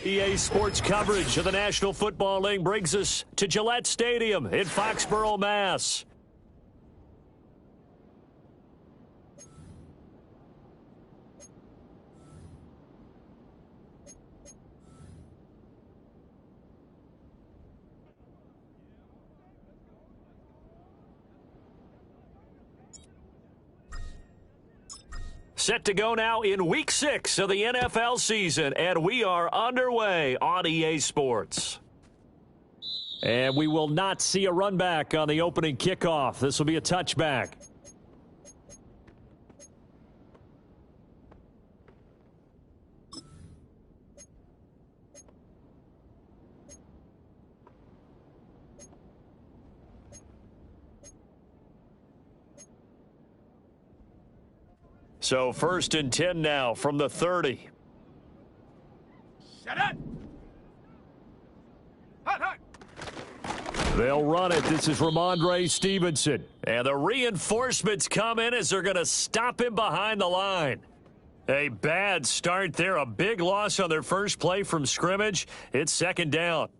EA Sports coverage of the National Football League brings us to Gillette Stadium in Foxborough, Mass. Set to go now in Week 6 of the NFL season, and we are underway on EA Sports. And we will not see a run back on the opening kickoff. This will be a touchback. So 1st and 10 now from the 30. Shut up! Hot, hot. They'll run it. This is Ramondre Stevenson. And the reinforcements come in as they're going to stop him behind the line. A bad start there. A big loss on their first play from scrimmage. It's 2nd down.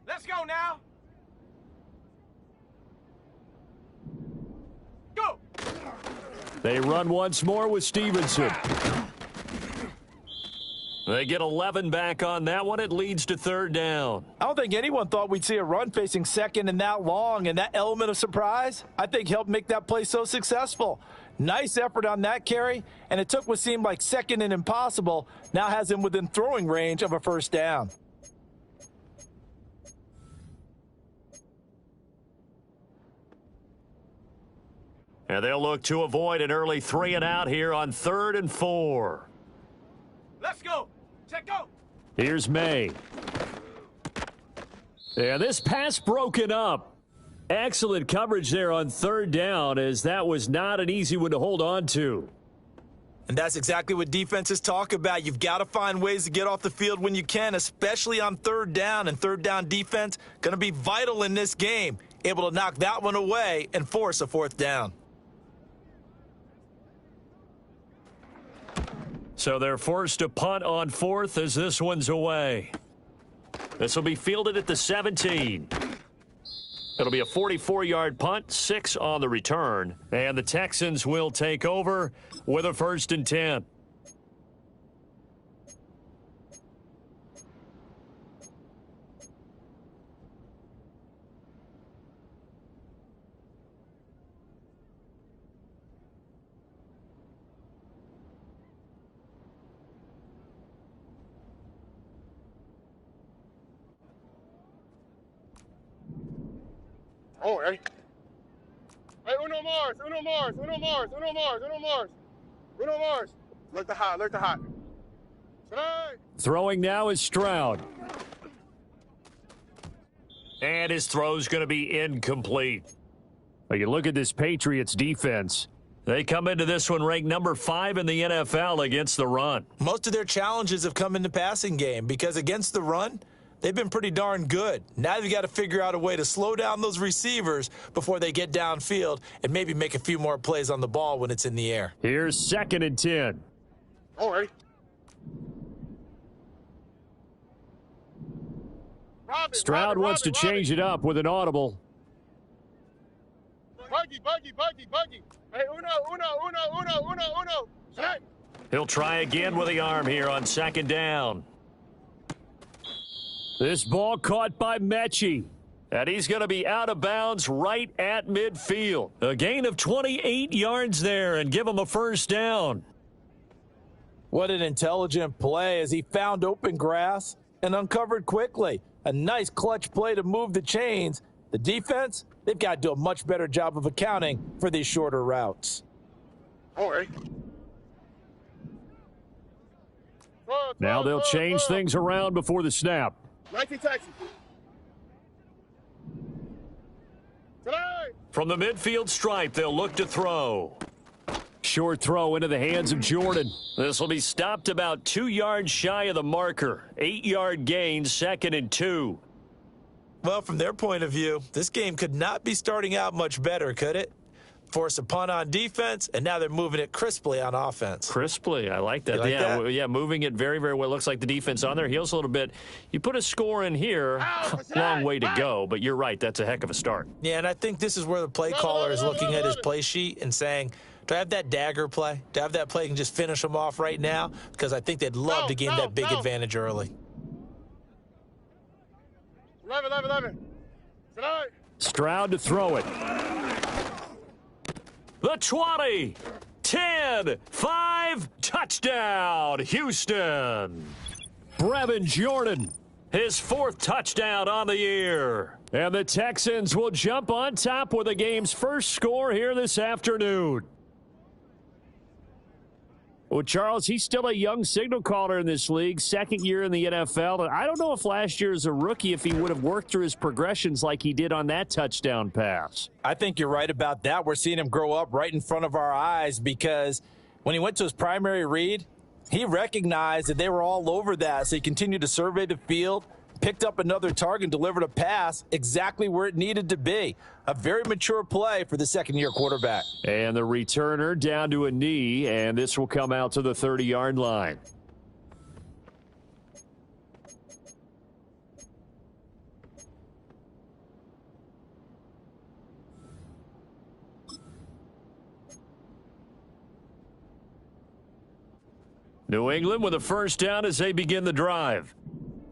Let's go now. Go. They run once more with Stevenson. They get 11 back on that one. It leads to 3rd down. I don't think anyone thought we'd see a run facing second and that long, and that element of surprise, I think, helped make that play so successful. Nice effort on that carry, and it took what seemed like second and impossible, now has him within throwing range of a 1st down. And they'll look to avoid an early 3 and out here on 3rd and 4. Let's go. Check go. Here's May. And this pass broken up. Excellent coverage there on 3rd down, as that was not an easy one to hold on to. And that's exactly what defenses talk about. You've got to find ways to get off the field when you can, especially on 3rd down. And 3rd down defense going to be vital in this game. Able to knock that one away and force a 4th down. So they're forced to punt on 4th as this one's away. This will be fielded at the 17. It'll be a 44-yard punt, 6 on the return. And the Texans will take over with a 1st and 10. Oh, ready? Hey, Uno Mars, Uno Mars, Uno Mars, Uno Mars, Uno Mars, Uno Mars. Look the hot, look the hot. Tonight. Throwing now is Stroud. And his throw's going to be incomplete. Well, you look at this Patriots defense. They come into this one ranked number 5 in the NFL against the run. Most of their challenges have come in the passing game because against the run, they've been pretty darn good. Now they've got to figure out a way to slow down those receivers before they get downfield and maybe make a few more plays on the ball when it's in the air. Here's 2nd and 10. Oh, ready? Stroud wants to change it up with an audible. Buggy. Hey, Uno. Tonight. He'll try again with the arm here on 2nd down. This ball caught by Mechie. And he's going to be out of bounds right at midfield. A gain of 28 yards there and give him a 1st down. What an intelligent play as he found open grass and uncovered quickly. A nice clutch play to move the chains. The defense, they've got to do a much better job of accounting for these shorter routes. All right. Now they'll change things around before the snap. 19 Texans. Tonight. From the midfield stripe, they'll look to throw. Short throw into the hands of Jordan. This will be stopped about 2 yards shy of the marker. 8-yard gain, 2nd and 2. Well, from their point of view, this game could not be starting out much better, could it? Force a punt on defense, and now they're moving it crisply on offense. Crisply, I like that. You like that? Yeah, moving it very, very well. Looks like the defense on their heels a little bit. You put a score in here, long way to go, but you're right, that's a heck of a start. Yeah, and I think this is where the play caller is looking at his play sheet and saying, do I have that dagger play? Do I have that play and just finish them off right now? Because I think they'd love to gain that big advantage early. 11. Stroud to throw it. The 20, 10, 5, touchdown, Houston. Brevin Jordan, his 4th touchdown on the year. And the Texans will jump on top with the game's first score here this afternoon. Well, Charles, he's still a young signal caller in this league, 2nd year in the NFL. And I don't know if last year as a rookie, if he would have worked through his progressions like he did on that touchdown pass. I think you're right about that. We're seeing him grow up right in front of our eyes because when he went to his primary read, he recognized that they were all over that. So he continued to survey the field, picked up another target, delivered a pass exactly where it needed to be. A very mature play for the 2nd-year quarterback. And the returner down to a knee, and this will come out to the 30-yard line. New England with a first down as they begin the drive.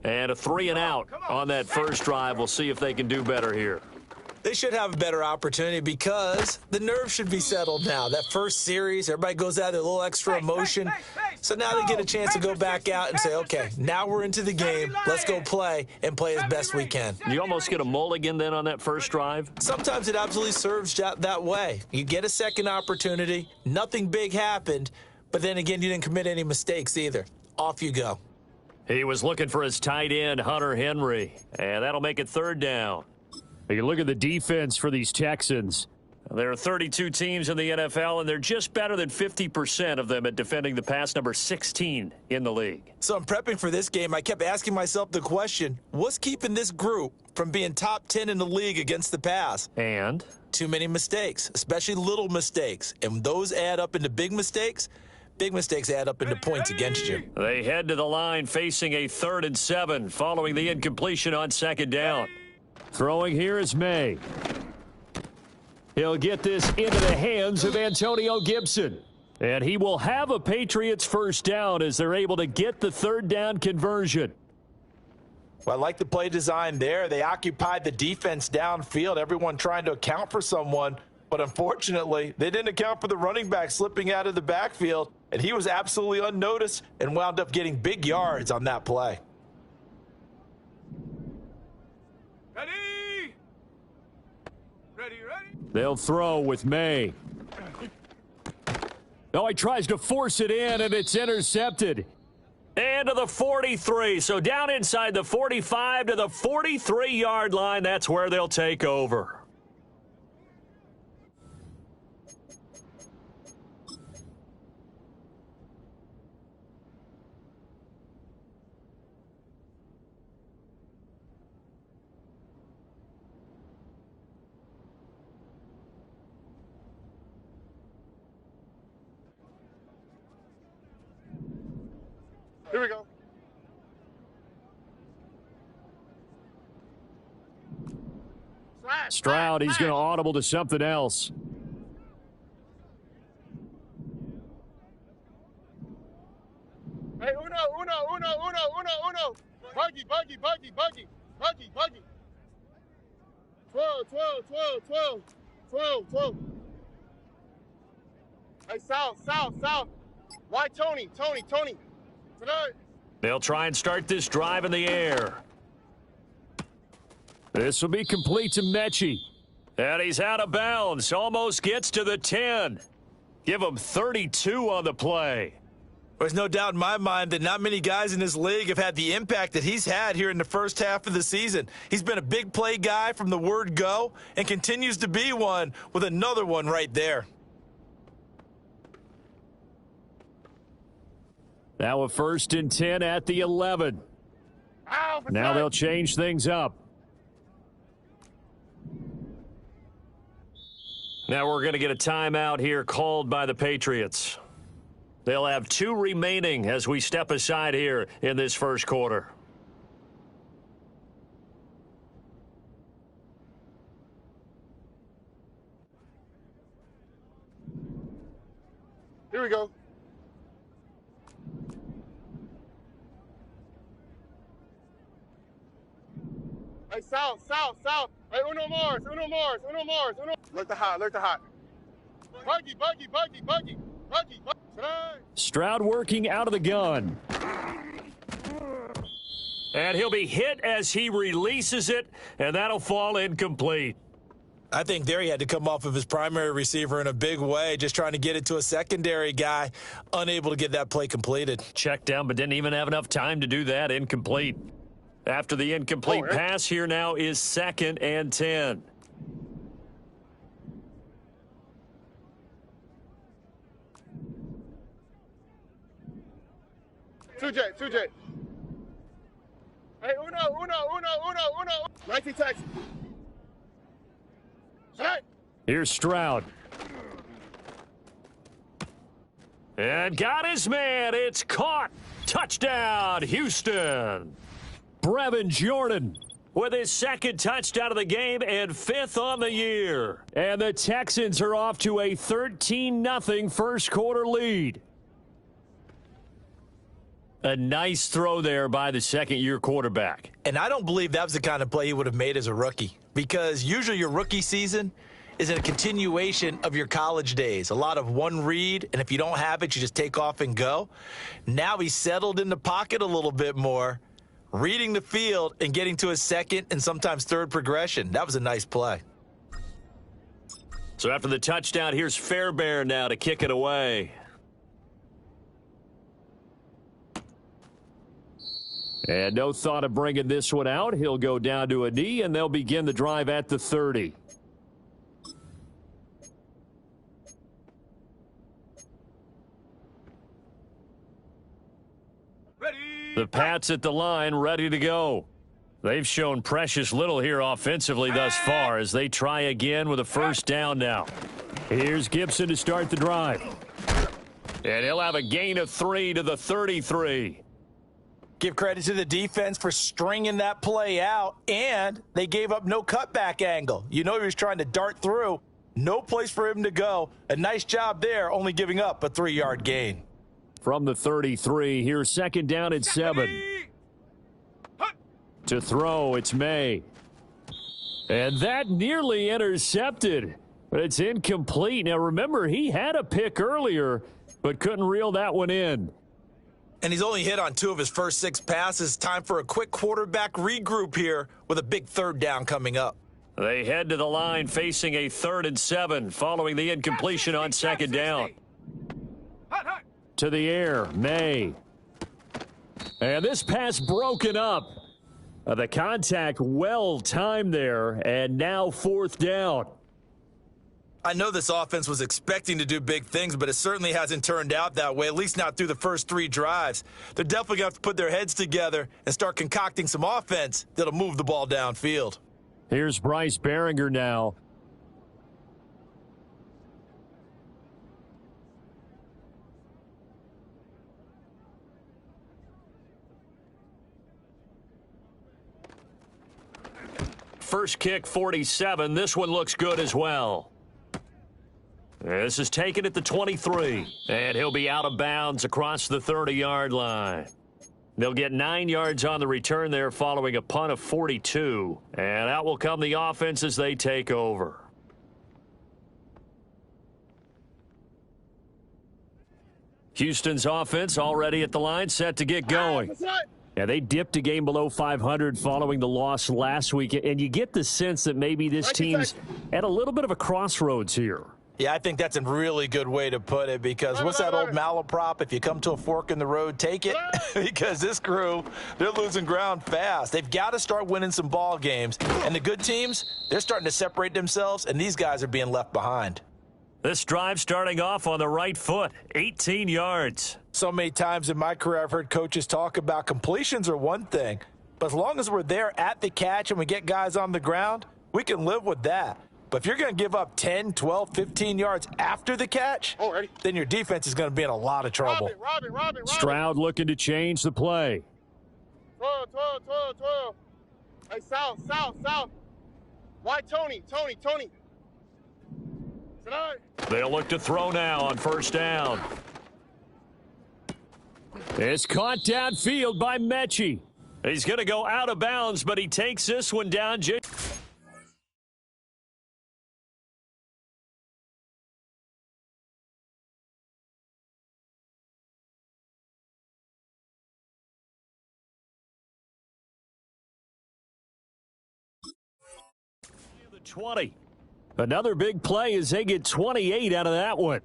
And a 3 and out on that first drive. We'll see if they can do better here. They should have a better opportunity because the nerves should be settled now. That first series, everybody goes out there, a little extra emotion. So now they get a chance to go back out and say, okay, now we're into the game. Let's go play and play as best we can. You almost get a mulligan then on that first drive? Sometimes it absolutely serves that way. You get a second opportunity. Nothing big happened. But then again, you didn't commit any mistakes either. Off you go. He was looking for his tight end, Hunter Henry, and that'll make it 3rd down. You can look at the defense for these Texans. There are 32 teams in the NFL, and they're just better than 50% of them at defending the pass, number 16 in the league. So I'm prepping for this game. I kept asking myself the question, what's keeping this group from being top 10 in the league against the pass? And? Too many mistakes, especially little mistakes. And those add up into big mistakes. Big mistakes add up into points against you. They head to the line facing a 3rd and 7 following the incompletion on 2nd down. Throwing here is May. He'll get this into the hands of Antonio Gibson. And he will have a Patriots first down as they're able to get the 3rd down conversion. Well, I like the play design there. They occupied the defense downfield, everyone trying to account for someone. But unfortunately, they didn't account for the running back slipping out of the backfield, and he was absolutely unnoticed and wound up getting big yards on that play. Ready? They'll throw with May. Oh, he tries to force it in, and it's intercepted. And to the 43, so down inside the 45 to the 43-yard line. That's where they'll take over. Here we go. Stroud, he's going to audible to something else. Hey, uno. Buggy. 12. Hey, south. Why Tony? Tonight. They'll try and start this drive in the air. This will be complete to Mechie. And he's out of bounds. Almost gets to the 10. Give him 32 on the play. There's no doubt in my mind that not many guys in this league have had the impact that he's had here in the first half of the season. He's been a big play guy from the word go and continues to be one with another one right there. Now a 1st and 10 at the 11. Ow, Now they'll change things up. Now we're going to get a timeout here called by the Patriots. They'll have 2 remaining as we step aside here in this first quarter. Here we go. Hey, south. Hey, uno more. Look the hot. Buggy. Stroud working out of the gun. And he'll be hit as he releases it, and that'll fall incomplete. I think there he had to come off of his primary receiver in a big way, just trying to get it to a secondary guy, unable to get that play completed. Checked down, but didn't even have enough time to do that. Incomplete. After the incomplete pass, here now is 2nd and 10. Two J. Hey, uno. 19 Texas. Hey. Here's Stroud. And got his man. It's caught. Touchdown, Houston. Brevin Jordan with his 2nd touchdown of the game and 5th on the year. And the Texans are off to a 13-0 first quarter lead. A nice throw there by the 2nd-year quarterback. And I don't believe that was the kind of play he would have made as a rookie, because usually your rookie season is a continuation of your college days. A lot of one read, and if you don't have it, you just take off and go. Now he's settled in the pocket a little bit more, reading the field and getting to his 2nd and sometimes 3rd progression. That was a nice play. So after the touchdown, here's Fairbairn now to kick it away. And no thought of bringing this one out. He'll go down to a knee, and they'll begin the drive at the 30. Ready. The Pats at the line, ready to go. They've shown precious little here offensively thus far as they try again with a 1st down now. Here's Gibson to start the drive. And he'll have a gain of 3 to the 33. Give credit to the defense for stringing that play out, and they gave up no cutback angle. You know he was trying to dart through. No place for him to go. A nice job there, only giving up a 3-yard gain. From the 33, here's 2nd down and 7. To throw, it's May. And that nearly intercepted, but it's incomplete. Now remember, he had a pick earlier, but couldn't reel that one in. And he's only hit on 2 of his first 6 passes. Time for a quick quarterback regroup here with a big 3rd down coming up. They head to the line facing a 3rd and 7 following the incompletion on 2nd down. To the air, May. And this pass broken up. The contact well timed there, and now 4th down. I know this offense was expecting to do big things, but it certainly hasn't turned out that way, at least not through the first 3 drives. They're definitely going to have to put their heads together and start concocting some offense that'll move the ball downfield. Here's Bryce Behringer now. First kick, 47. This one looks good as well. This is taken at the 23. And he'll be out of bounds across the 30-yard line. They'll get 9 yards on the return there following a punt of 42. And out will come the offense as they take over. Houston's offense already at the line, set to get going. Yeah, they dipped a game below 500 following the loss last week, and you get the sense that maybe this team's at a little bit of a crossroads here. Yeah, I think that's a really good way to put it, because what's that old malaprop? If you come to a fork in the road, take it. Because this crew, they're losing ground fast. They've got to start winning some ball games. And the good teams, they're starting to separate themselves, and these guys are being left behind. This drive starting off on the right foot, 18 yards. So many times in my career, I've heard coaches talk about completions are one thing, but as long as we're there at the catch and we get guys on the ground, we can live with that. But if you're going to give up 10, 12, 15 yards after the catch, then your defense is going to be in a lot of trouble. Robin. Stroud looking to change the play. 12. Hey, south. Why Tony? Tonight. They'll look to throw now on first down. It's caught downfield by Mechie. He's going to go out of bounds, but he takes this one down. The 20. Another big play as they get 28 out of that one.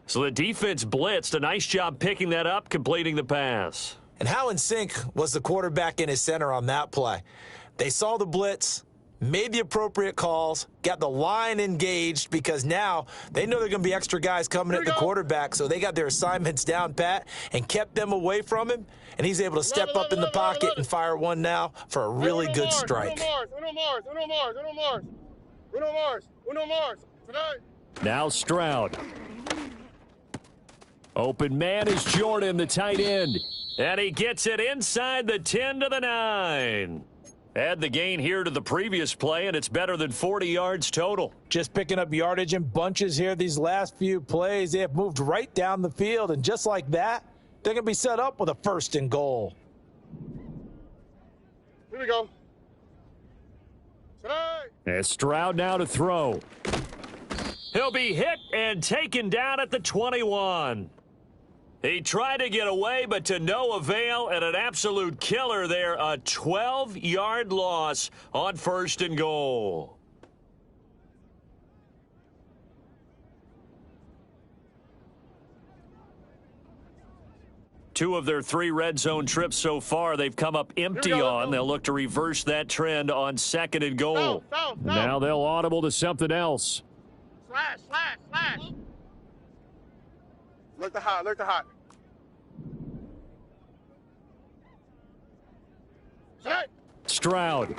So the defense blitzed. A nice job picking that up, completing the pass. And how in sync was the quarterback in his center on that play? They saw the blitz, made the appropriate calls, got the line engaged because now they know they're going to be extra guys coming at the quarterback, so they got their assignments down pat and kept them away from him, and he's able to step up in the pocket and fire one now for a really good strike. Uno Mars. Tonight. Now Stroud. Open man is Jordan, the tight end. And he gets it inside the 10 to the 9. Add the gain here to the previous play, and it's better than 40 yards total. Just picking up yardage in bunches here these last few plays. They have moved right down the field, and just like that, they're going to be set up with a 1st and goal. Here we go. Tonight. And Stroud now to throw. He'll be hit and taken down at the 21. He tried to get away, but to no avail, and an absolute killer there. A 12-yard loss on 1st and goal. Two of their 3 red zone trips so far, they've come up empty on. They'll look to reverse that trend on 2nd and goal. Now they'll audible to something else. Slash. Look the hot. Stroud.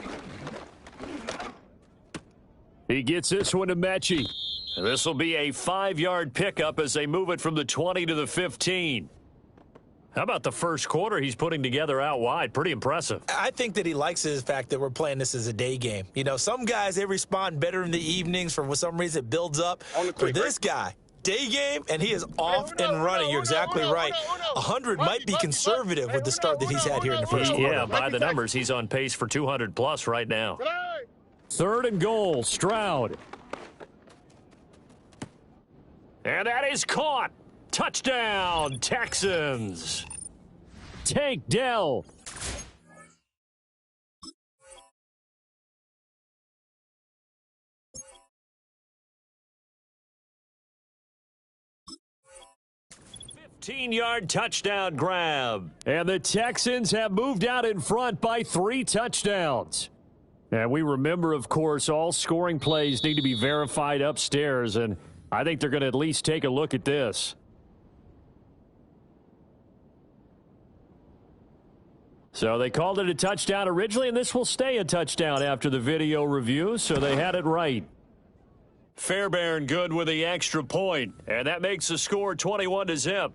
He gets this one to Mechie. This will be a 5-yard pickup as they move it from the 20 to the 15. How about the first quarter he's putting together out wide? Pretty impressive. I think that he likes the fact that we're playing this as a day game. You know, some guys, they respond better in the evenings. For some reason, it builds up. For this guy, day game, and he is off and running. You're exactly right. 100 might be conservative with the start that he's had here in the first quarter. Yeah, by the numbers, he's on pace for 200+ right now. 3rd and goal, Stroud. And that is caught. Touchdown, Texans. Tank Dell. Yard touchdown grab. And the Texans have moved out in front by 3 touchdowns. And we remember, of course, all scoring plays need to be verified upstairs, and I think they're going to at least take a look at this. So they called it a touchdown originally, and this will stay a touchdown after the video review, so they had it right. Fairbairn good with the extra point, and that makes the score 21-0.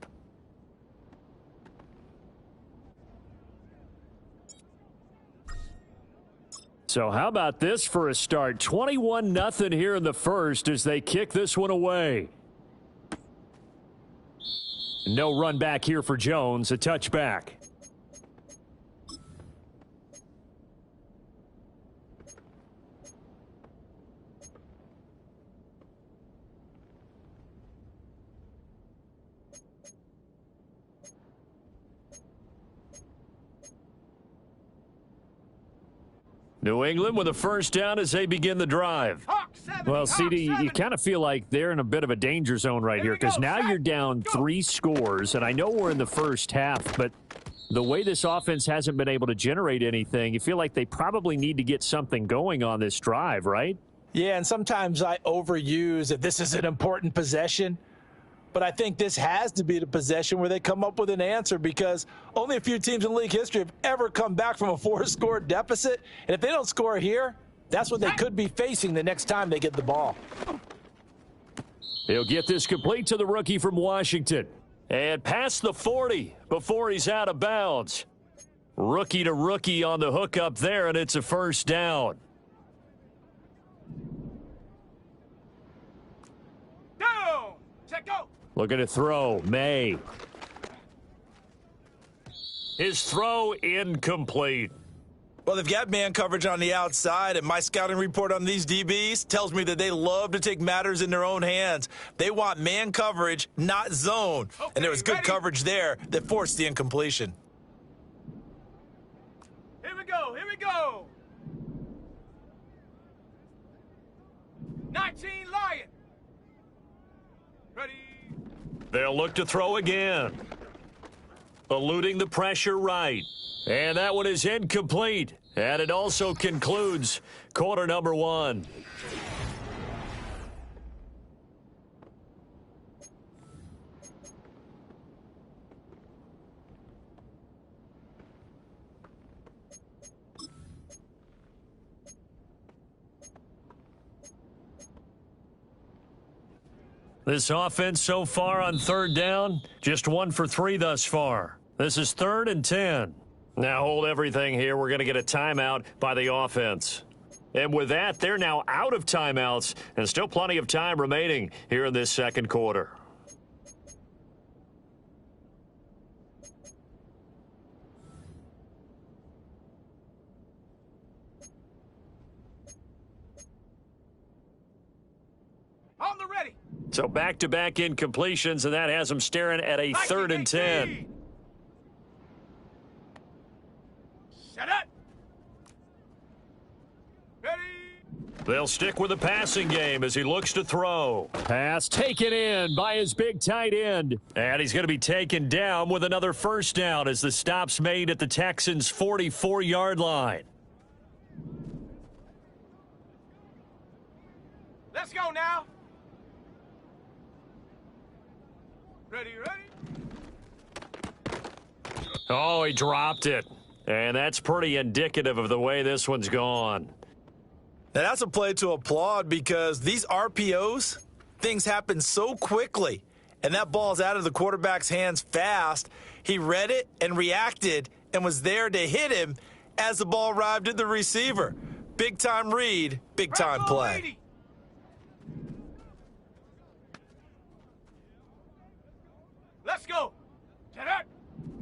So how about this for a start? 21-0 here in the first as they kick this one away. No run back here for Jones, a touchback. New England with a first down as they begin the drive. Well, CD, you kind of feel like they're in a bit of a danger zone right here because now you're down 3 scores, and I know we're in the first half, but the way this offense hasn't been able to generate anything, you feel like they probably need to get something going on this drive, right? Yeah, and sometimes I overuse if this is an important possession. but I think this has to be the possession where they come up with an answer, because only a few teams in league history have ever come back from a 4-score deficit. And if they don't score here, that's what they could be facing the next time they get the ball. He'll get this complete to the rookie from Washington. And past the 40 before he's out of bounds. Rookie to rookie on the hookup there, and it's a first down. Down. Check go. Looking to throw, May. His throw incomplete. Well, they've got man coverage on the outside, and my scouting report on these DBs tells me that they love to take matters in their own hands. They want man coverage, not zone. Okay, and there was good coverage there that forced the incompletion. Here we go. Here we go. 19 Lion. Ready. They'll look to throw again. Eluding the pressure right. And that one is incomplete. And it also concludes quarter number 1. This offense so far on third down, just 1 for 3 thus far. This is 3rd and 10. Now hold everything here. We're going to get a timeout by the offense. And with that, they're now out of timeouts and still plenty of time remaining here in this second quarter. On the ready. So back-to-back incompletions, and that has them staring at a 3rd and 10. Shut up. Ready. They'll stick with the passing game as he looks to throw. Pass taken in by his big tight end. And he's going to be taken down with another first down as the stop's made at the Texans' 44-yard line. Let's go now. Ready, ready. Oh, he dropped it. And that's pretty indicative of the way this one's gone. Now, that's a play to applaud, because these RPOs, things happen so quickly, and that ball's out of the quarterback's hands fast. He read it and reacted and was there to hit him as the ball arrived at the receiver. Big-time read, big-time play. Let's go. Get up.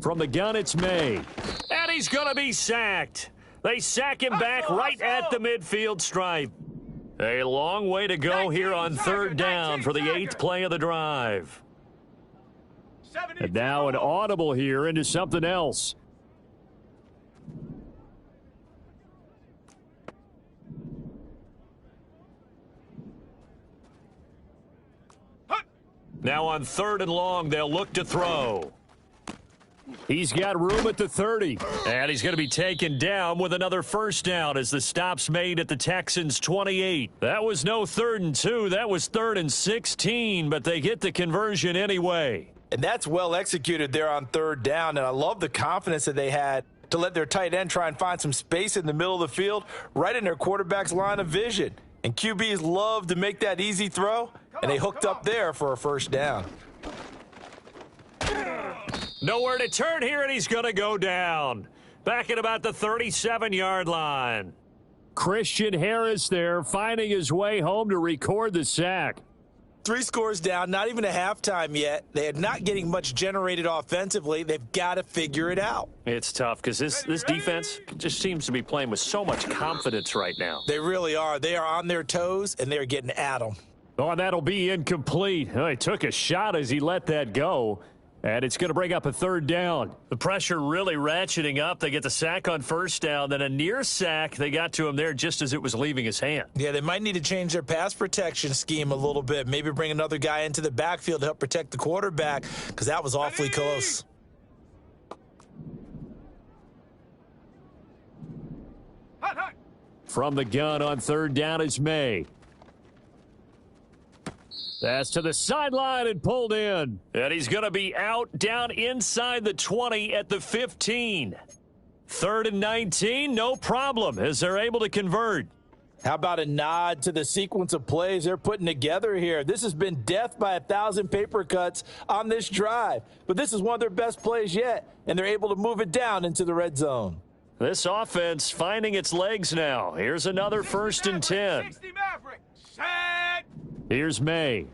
From the gun, it's May. And he's going to be sacked. They sack him back right at the midfield stripe. A long way to go here on third down for the 8th play of the drive. And now an audible here into something else. Now on 3rd and long, they'll look to throw. He's got room at the 30. And he's going to be taken down with another first down as the stop's made at the Texans' 28. That was no 3rd and 2. That was 3rd and 16, but they get the conversion anyway. And that's well executed there on 3rd down, and I love the confidence that they had to let their tight end try and find some space in the middle of the field, right in their quarterback's line of vision. And QBs love to make that easy throw, and they hooked up there for a first down. Nowhere to turn here, and he's going to go down. Back at about the 37-yard line. Christian Harris there, finding his way home to record the sack. 3 scores down, not even a halftime yet. They are not getting much generated offensively. They've got to figure it out. It's tough because this defense just seems to be playing with so much confidence right now. They really are. They are on their toes, and they're getting at them. Oh, and that'll be incomplete. Oh, he took a shot as he let that go. And it's going to bring up a 3rd down. The pressure really ratcheting up. They get the sack on first down. Then a near sack. They got to him there just as it was leaving his hand. Yeah, they might need to change their pass protection scheme a little bit. Maybe bring another guy into the backfield to help protect the quarterback, because that was awfully close. From the gun on 3rd down is May. That's to the sideline and pulled in. And he's going to be out down inside the 20 at the 15. 3rd and 19, no problem, as they're able to convert. How about a nod to the sequence of plays they're putting together here? This has been death by 1,000 paper cuts on this drive. But this is one of their best plays yet, and they're able to move it down into the red zone. This offense finding its legs now. Here's another 1st and 10. Here's May.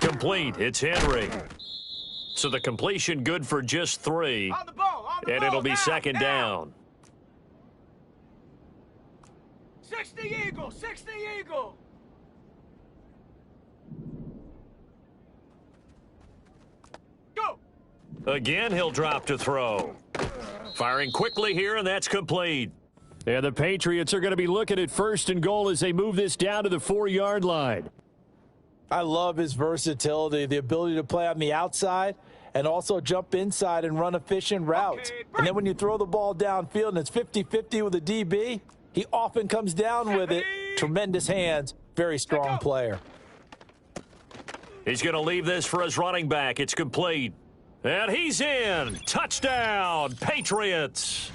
Complete. It's Henry. So the completion good for just 3. And it'll be second down. 60 Eagle, 60 Eagle. Go. Again, he'll drop to throw. Firing quickly here, and that's complete. And the Patriots are going to be looking at 1st and goal as they move this down to the 4-yard line. I love his versatility, the ability to play on the outside and also jump inside and run efficient routes. And then when you throw the ball downfield and it's 50-50 with a DB, he often comes down with it. Tremendous hands, very strong player. He's going to leave this for his running back. It's complete. And he's in. Touchdown, Patriots.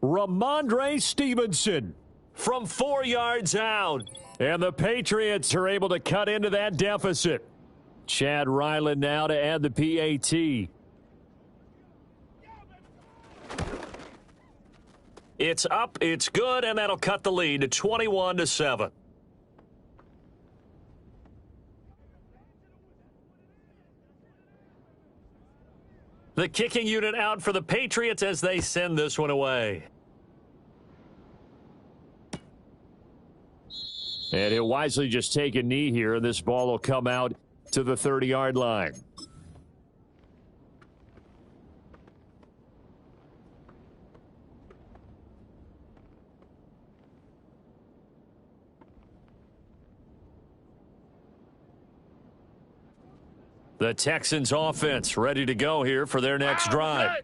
Ramondre Stevenson from 4 yards out. And the Patriots are able to cut into that deficit. Chad Ryland now to add the PAT. It's up, it's good, and that'll cut the lead to 21-7. The kicking unit out for the Patriots as they send this one away. And he'll wisely just take a knee here, and this ball will come out to the 30-yard line. The Texans offense ready to go here for their next drive.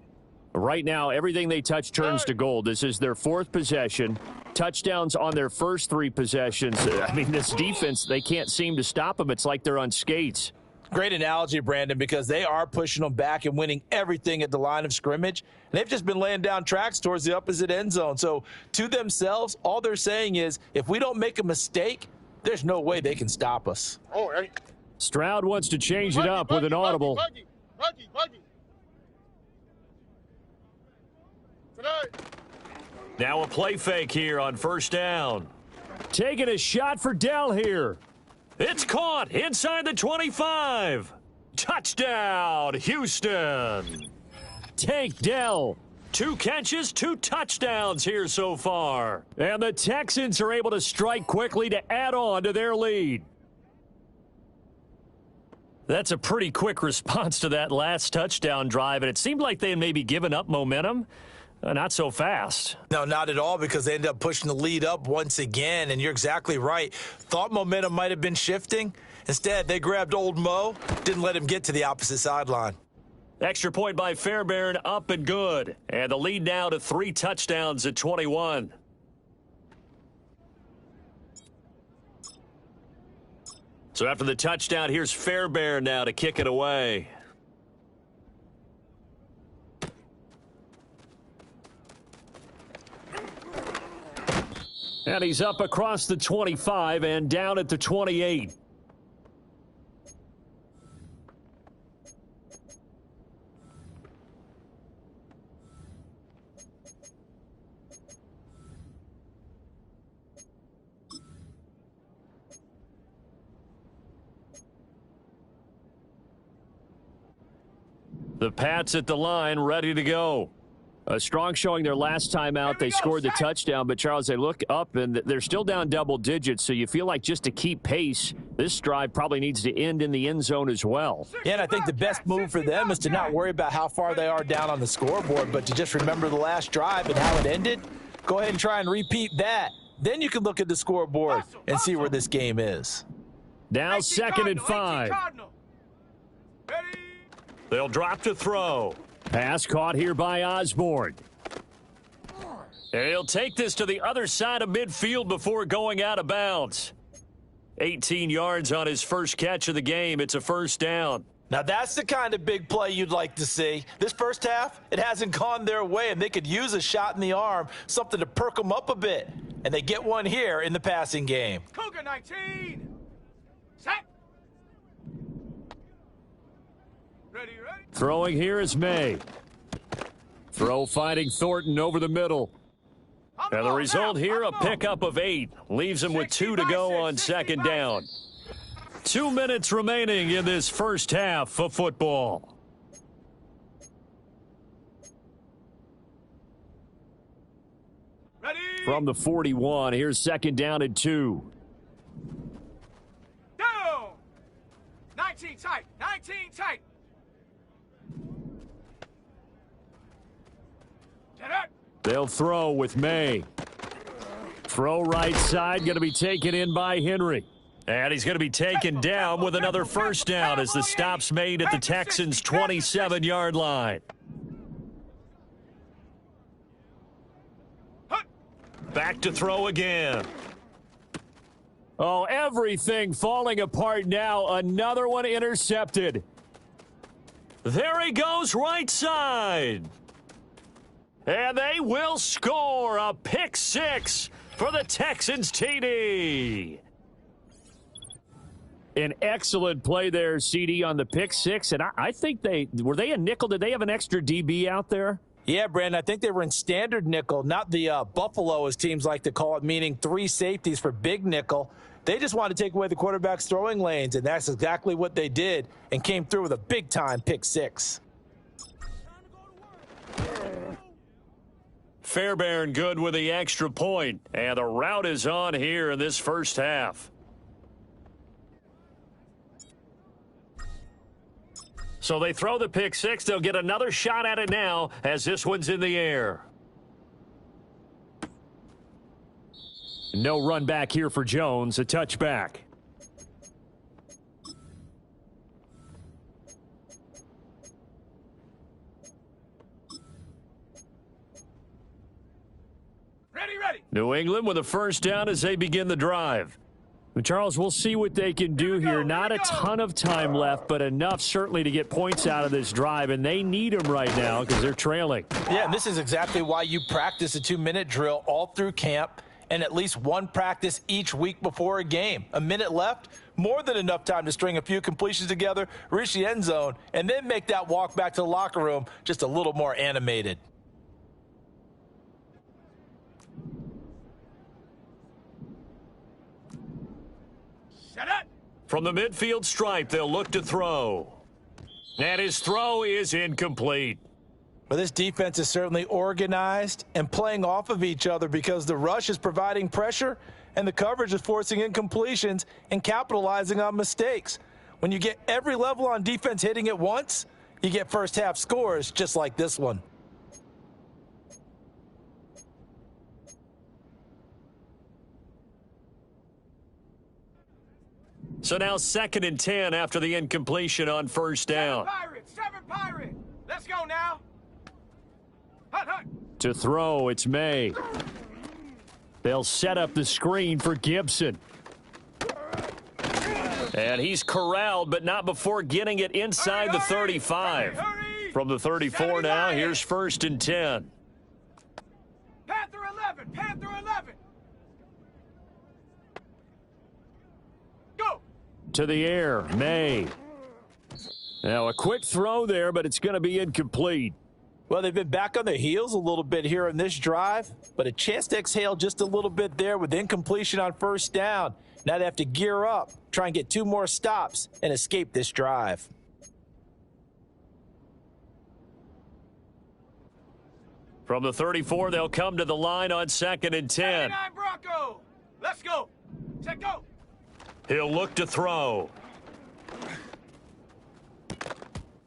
Right now, everything they touch turns to gold. This is their 4th possession. Touchdowns on their first 3 possessions. I mean, this defense, they can't seem to stop them. It's like they're on skates. Great analogy, Brandon, because they are pushing them back and winning everything at the line of scrimmage. And they've just been laying down tracks towards the opposite end zone. So to themselves, all they're saying is, if we don't make a mistake, there's no way they can stop us. Oh, hey. Stroud wants to change it up with an audible. Buggy. Now a play fake here on 1st down. Taking a shot for Dell here. It's caught inside the 25. Touchdown, Houston. Tank Dell. 2 catches, 2 touchdowns here so far. And the Texans are able to strike quickly to add on to their lead. That's a pretty quick response to that last touchdown drive, and it seemed like they had maybe given up momentum. Not so fast. No, not at all, because they ended up pushing the lead up once again, and you're exactly right. Thought momentum might have been shifting. Instead, they grabbed old Mo, didn't let him get to the opposite sideline. Extra point by Fairbairn, up and good. And the lead now to 3 touchdowns at 21. So after the touchdown, here's Fairbairn now to kick it away. And he's up across the 25 and down at the 28. The Pats at the line, ready to go. A strong showing their last time out. They scored the touchdown, but, Charles, they look up, and they're still down double digits, so you feel like just to keep pace, this drive probably needs to end in the end zone as well. Yeah, and I think the best move for them is to not worry about how far they are down on the scoreboard, but to just remember the last drive and how it ended. Go ahead and try and repeat that. Then you can look at the scoreboard and see where this game is. Now 2nd and 5. They'll drop to throw. Pass caught here by Osborne. And he'll take this to the other side of midfield before going out of bounds. 18 yards on his first catch of the game. It's a first down. Now, that's the kind of big play you'd like to see. This first half, it hasn't gone their way, and they could use a shot in the arm, something to perk them up a bit. And they get one here in the passing game. Cougar 19. Set. Ready. Throwing here is May. Throw finding Thornton over the middle. And the result here, a pickup of 8. Leaves him with 2 to go on second down. 2 minutes remaining in this first half of football. Ready. From the 41, here's second down and 2. Down. 19 tight. 19 tight. Get it. They'll throw with May. Throw right side, going to be taken in by Henry. And he's going to be taken down with another first down as the stop's made at the Texans' 27-yard line. Back to throw again. Oh, everything falling apart now. Another one intercepted. There he goes, right side. And they will score a pick 6 for the Texans TD. An excellent play there, CD, on the pick 6. And I think were they a nickel? Did they have an extra DB out there? Yeah, Brandon, I think they were in standard nickel, not the Buffalo, as teams like to call it, meaning 3 safeties for big nickel. They just wanted to take away the quarterback's throwing lanes, and that's exactly what they did and came through with a big-time pick 6. Fairbairn good with the extra point, and the route is on here in this first half. So they throw the pick 6. They'll get another shot at it now as this one's in the air. No run back here for Jones, a touchback. Ready. New England with a first down as they begin the drive. Charles, we'll see what they can do here. Not a ton of time left, but enough certainly to get points out of this drive, and they need them right now because they're trailing. Yeah, and this is exactly why you practice a 2-minute drill all through camp and at least one practice each week before a game. A minute left, more than enough time to string a few completions together, reach the end zone, and then make that walk back to the locker room just a little more animated. From the midfield stripe, they'll look to throw. And his throw is incomplete. Well, this defense is certainly organized and playing off of each other because the rush is providing pressure and the coverage is forcing incompletions and capitalizing on mistakes. When you get every level on defense hitting at once, you get first half scores just like this one. So now 2nd and 10 after the incompletion on first down. 7 Pirate. Let's go now. Hut. To throw, it's May. They'll set up the screen for Gibson. And he's corralled, but not before getting it inside the 35. Hurry. From the 34 now, here's 1st and 10. Panther 11. Go. To the air, May. Now a quick throw there, but it's going to be incomplete. Well, they've been back on their heels a little bit here in this drive, but a chance to exhale just a little bit there with incompletion on first down. Now they have to gear up, try and get 2 more stops, and escape this drive. From the 34, they'll come to the line on 2nd and 10. 79 Bronco. Let's go. Set go. He'll look to throw.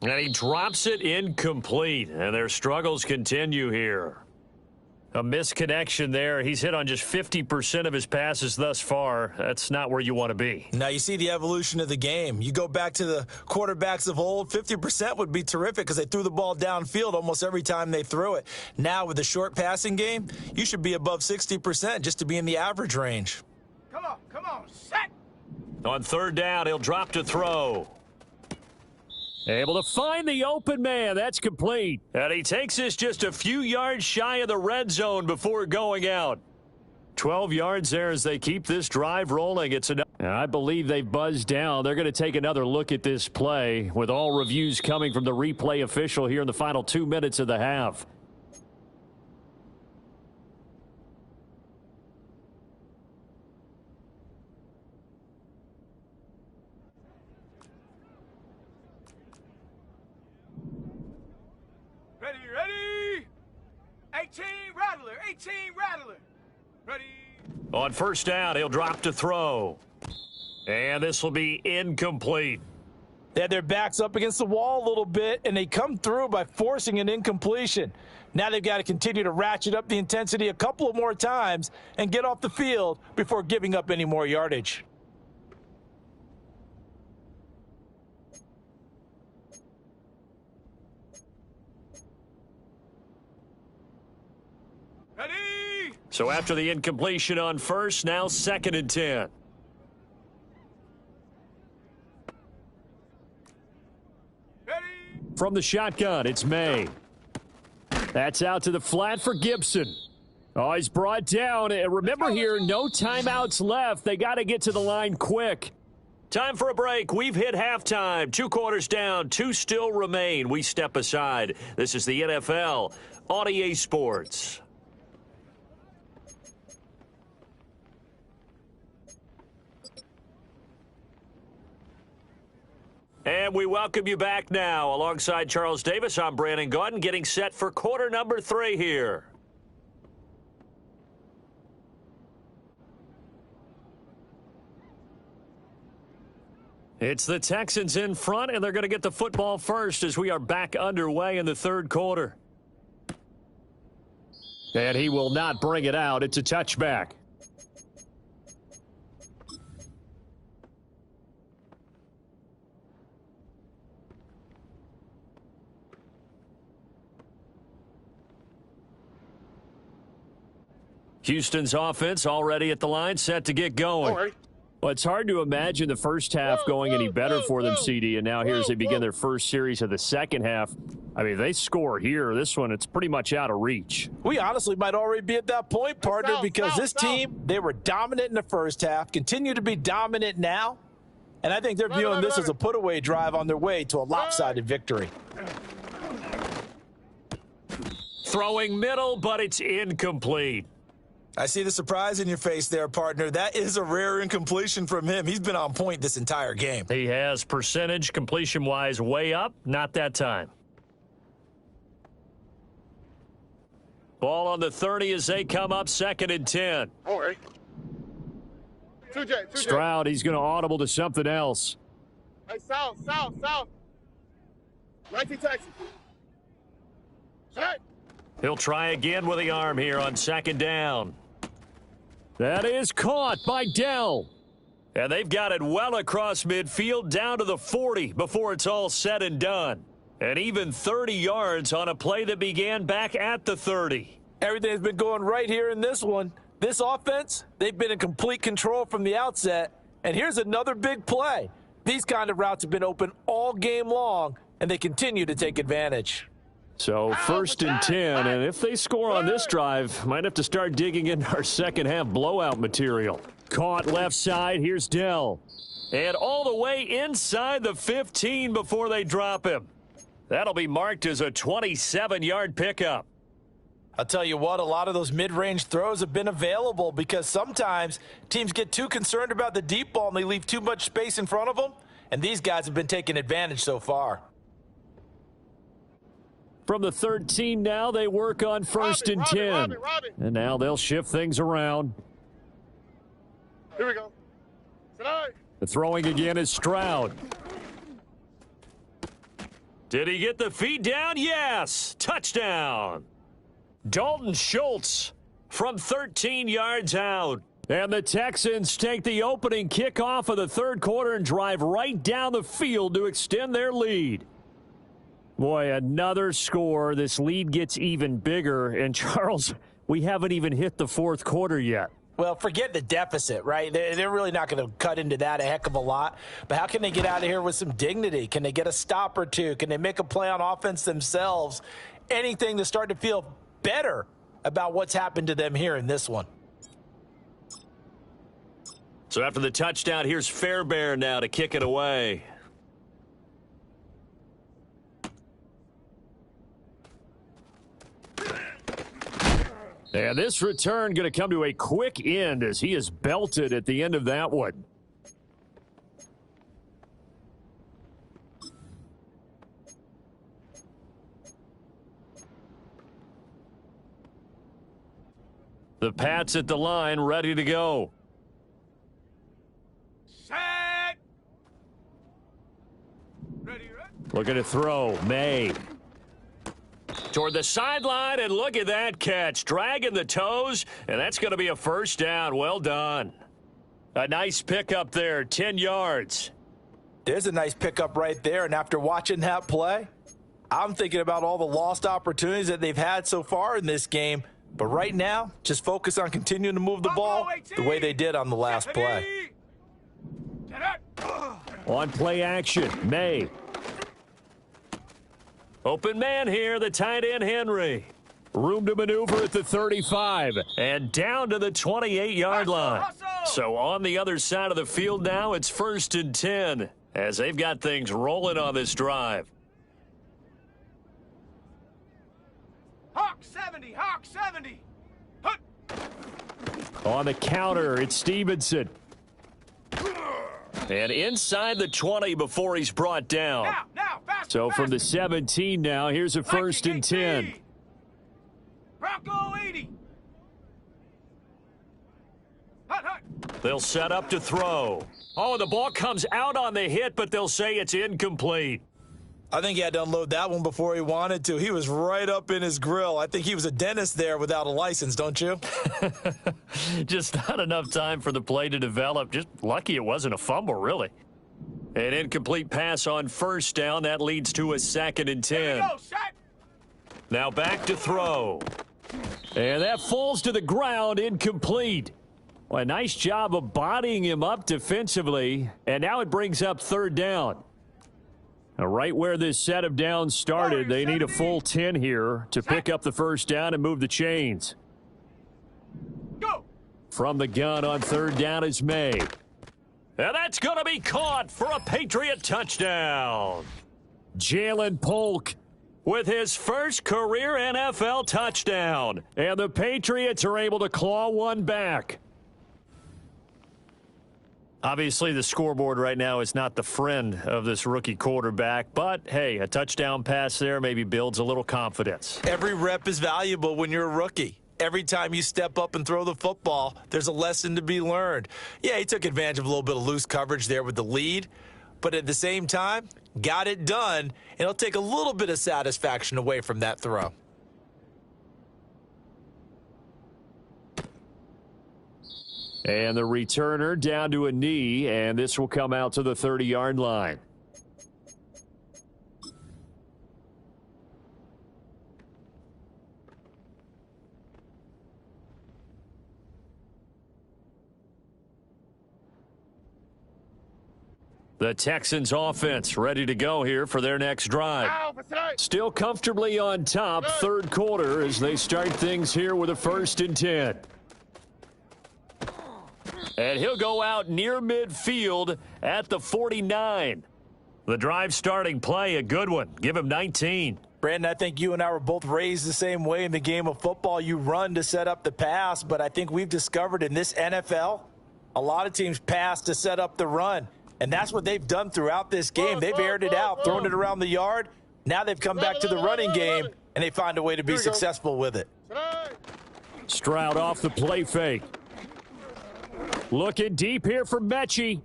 And he drops it incomplete. And their struggles continue here. A misconnection there. He's hit on just 50% of his passes thus far. That's not where you want to be. Now you see the evolution of the game. You go back to the quarterbacks of old, 50% would be terrific because they threw the ball downfield almost every time they threw it. Now with the short passing game, you should be above 60% just to be in the average range. Come on. Set. On third down, he'll drop to throw. Able to find the open man. That's complete. And he takes this just a few yards shy of the red zone before going out. 12 yards there as they keep this drive rolling. I believe they've buzzed down. They're going to take another look at this play with all reviews coming from the replay official here in the final 2 minutes of the half. Ready. 18 Rattler. Ready. On first down, he'll drop to throw. And this will be incomplete. They had their backs up against the wall a little bit, and they come through by forcing an incompletion. Now they've got to continue to ratchet up the intensity a couple of more times and get off the field before giving up any more yardage. Ready. So after the incompletion on first, now 2nd and 10. Ready. From the shotgun, it's May. That's out to the flat for Gibson. Oh, he's brought down. And remember here, no timeouts left. They got to get to the line quick. Time for a break. We've hit halftime. 2 quarters down. 2 still remain. We step aside. This is the NFL on EA Sports. And we welcome you back now. Alongside Charles Davis, I'm Brandon Gaudin, getting set for quarter number 3 here. It's the Texans in front, and they're going to get the football first as we are back underway in the 3rd quarter. And he will not bring it out. It's a touchback. Houston's offense already at the line, set to get going. Well, it's hard to imagine the first half going any better for them, CD, and now here as they begin their first series of the second half. I mean, if they score here, this one, it's pretty much out of reach. We honestly might already be at that point, partner, because this team, they were dominant in the first half, continue to be dominant now, and I think they're viewing this as a put-away drive on their way to a lopsided victory. Throwing middle, but it's incomplete. I see the surprise in your face there, partner. That is a rare incompletion from him. He's been on point this entire game. He has percentage completion-wise way up, not that time. Ball on the 30 as they come up 2nd and 10. All right. 2J. Stroud, he's going to audible to something else. Hey, south. 19 Texas. Shut. He'll try again with the arm here on 2nd down. That is caught by Dell. And they've got it well across midfield down to the 40 before it's all said and done. And even 30 yards on a play that began back at the 30. Everything's been going right here in this one. This offense, they've been in complete control from the outset. And here's another big play. These kind of routes have been open all game long, and they continue to take advantage. So 1st and 10, and if they score on this drive, might have to start digging into our second half blowout material. Caught left side, here's Dell. And all the way inside the 15 before they drop him. That'll be marked as a 27-yard pickup. I'll tell you what, a lot of those mid-range throws have been available because sometimes teams get too concerned about the deep ball and they leave too much space in front of them, and these guys have been taking advantage so far. From the 13 now, they work on 1st and 10. And now they'll shift things around. Here we go. Tonight. The throwing again is Stroud. Did he get the feet down? Yes. Touchdown. Dalton Schultz from 13 yards out. And the Texans take the opening kickoff of the 3rd quarter and drive right down the field to extend their lead. Boy, another score. This lead gets even bigger. And, Charles, we haven't even hit the 4th quarter yet. Well, forget the deficit, right? They're really not going to cut into that a heck of a lot. But how can they get out of here with some dignity? Can they get a stop or two? Can they make a play on offense themselves? Anything to start to feel better about what's happened to them here in this one. So after the touchdown, here's Fairbairn now to kick it away. And this return going to come to a quick end as he is belted at the end of that one. The Pats at the line, ready to go. Set. Ready, right? Looking to throw. May. Toward the sideline, and look at that catch. Dragging the toes, and that's going to be a first down. Well done. A nice pickup there, 10 yards. There's a nice pickup right there, and after watching that play, I'm thinking about all the lost opportunities that they've had so far in this game. But right now, just focus on continuing to move the ball the way they did on the last play. On play action, May. Open man here, the tight end, Henry. Room to maneuver at the 35 and down to the 28-yard line. So on the other side of the field now, it's 1st and 10 as they've got things rolling on this drive. Hawk 70, Hawk 70. Hut. On the counter, it's Stevenson. And inside the 20 before he's brought down. Now, faster, So from the faster. 17 now, here's a 1st and 10. Bronco 80. Hut, hut. They'll set up to throw. Oh, the ball comes out on the hit, but they'll say it's incomplete. I think he had to unload that one before he wanted to. He was right up in his grill. I think he was a dentist there without a license, don't you? Just not enough time for the play to develop. Just lucky it wasn't a fumble, really. An incomplete pass on 1st down. That leads to a 2nd and 10. Go, set. Now back to throw. And that falls to the ground, incomplete. Well, a nice job of bodying him up defensively. And now it brings up 3rd down. Now, right where this set of downs started, they need a full 10 here to pick up the 1st down and move the chains. Go. From the gun on 3rd down is May. And that's going to be caught for a Patriot touchdown. Jalen Polk with his first career NFL touchdown. And the Patriots are able to claw one back. Obviously, the scoreboard right now is not the friend of this rookie quarterback, but hey, a touchdown pass there maybe builds a little confidence. Every rep is valuable when you're a rookie. Every time you step up and throw the football, there's a lesson to be learned. Yeah, he took advantage of a little bit of loose coverage there with the lead, but at the same time, got it done, and it'll take a little bit of satisfaction away from that throw. And the returner down to a knee, and this will come out to the 30-yard line. The Texans offense ready to go here for their next drive. Still comfortably on top, 3rd quarter as they start things here with a 1st and 10. And he'll go out near midfield at the 49. The drive starting play, a good one. Give him 19. Brandon, I think you and I were both raised the same way in the game of football. You run to set up the pass, but I think we've discovered in this NFL, a lot of teams pass to set up the run. And that's what they've done throughout this game. They've aired it out, thrown it around the yard. Now they've come back to the running game, and they find a way to be successful with it. Stroud off the play fake. Looking deep here for Mechie.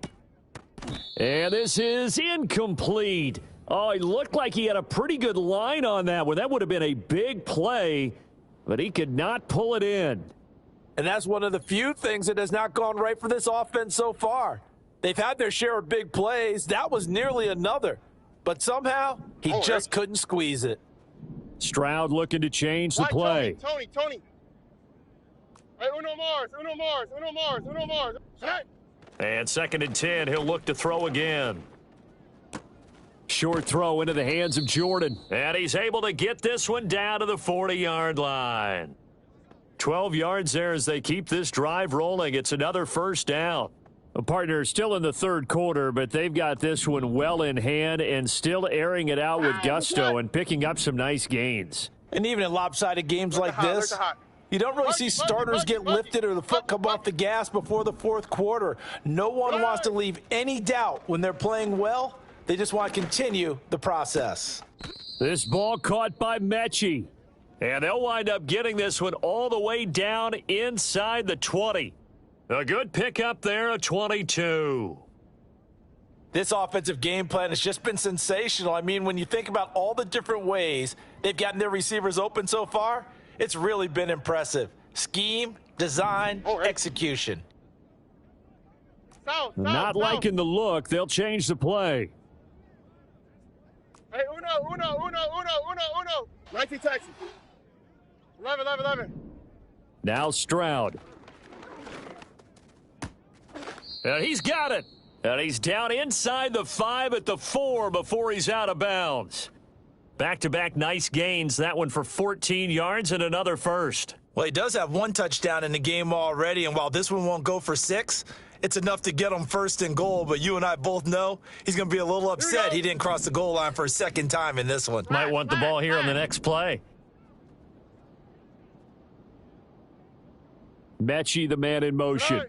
And this is incomplete. Oh, it looked like he had a pretty good line on that one. That would have been a big play, but he could not pull it in. And that's one of the few things that has not gone right for this offense so far. They've had their share of big plays. That was nearly another. But somehow, he just couldn't squeeze it. Stroud looking to change the play. Tony. Hey, Uno Mars, Uno Mars, Uno Mars, Uno Mars. Set. And 2nd and 10, he'll look to throw again. Short throw into the hands of Jordan. And he's able to get this one down to the 40-yard line. 12 yards there as they keep this drive rolling. It's another first down. A partner still in the third quarter, but they've got this one well in hand and still airing it out with gusto and picking up some nice gains. And even in lopsided games like this, you don't really see starters get lifted or the foot come off the gas before the fourth quarter. No one wants to leave any doubt when they're playing well. They just want to continue the process. This ball caught by Mechie. And they'll wind up getting this one all the way down inside the 20. A good pickup there, a 22. This offensive game plan has just been sensational. I mean, when you think about all the different ways they've gotten their receivers open so far, it's really been impressive. Scheme, design, execution. Not liking the look. They'll change the play. Hey, Uno. 19 Texas. 11. Now Stroud. And he's got it. And he's down inside the 5 at the 4 before he's out of bounds. Back-to-back nice gains. That one for 14 yards and another first. Well, he does have one touchdown in the game already, and while this one won't go for 6, it's enough to get him first and goal. But you and I both know he's going to be a little upset he didn't cross the goal line for a second time in this one. Might want the ball here on the next play. Mechie, the man in motion.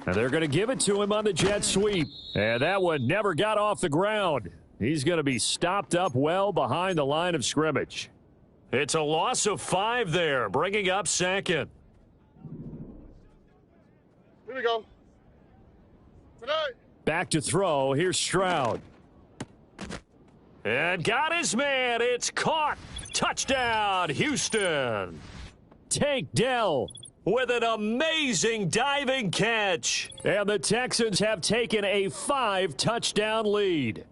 And they're going to give it to him on the jet sweep. And that one never got off the ground. He's going to be stopped up well behind the line of scrimmage. It's a loss of 5 there, bringing up 2nd. Here we go. Tonight. Back to throw. Here's Stroud. And got his man. It's caught. Touchdown, Houston. Tank Dell with an amazing diving catch. And the Texans have taken a 5-touchdown lead.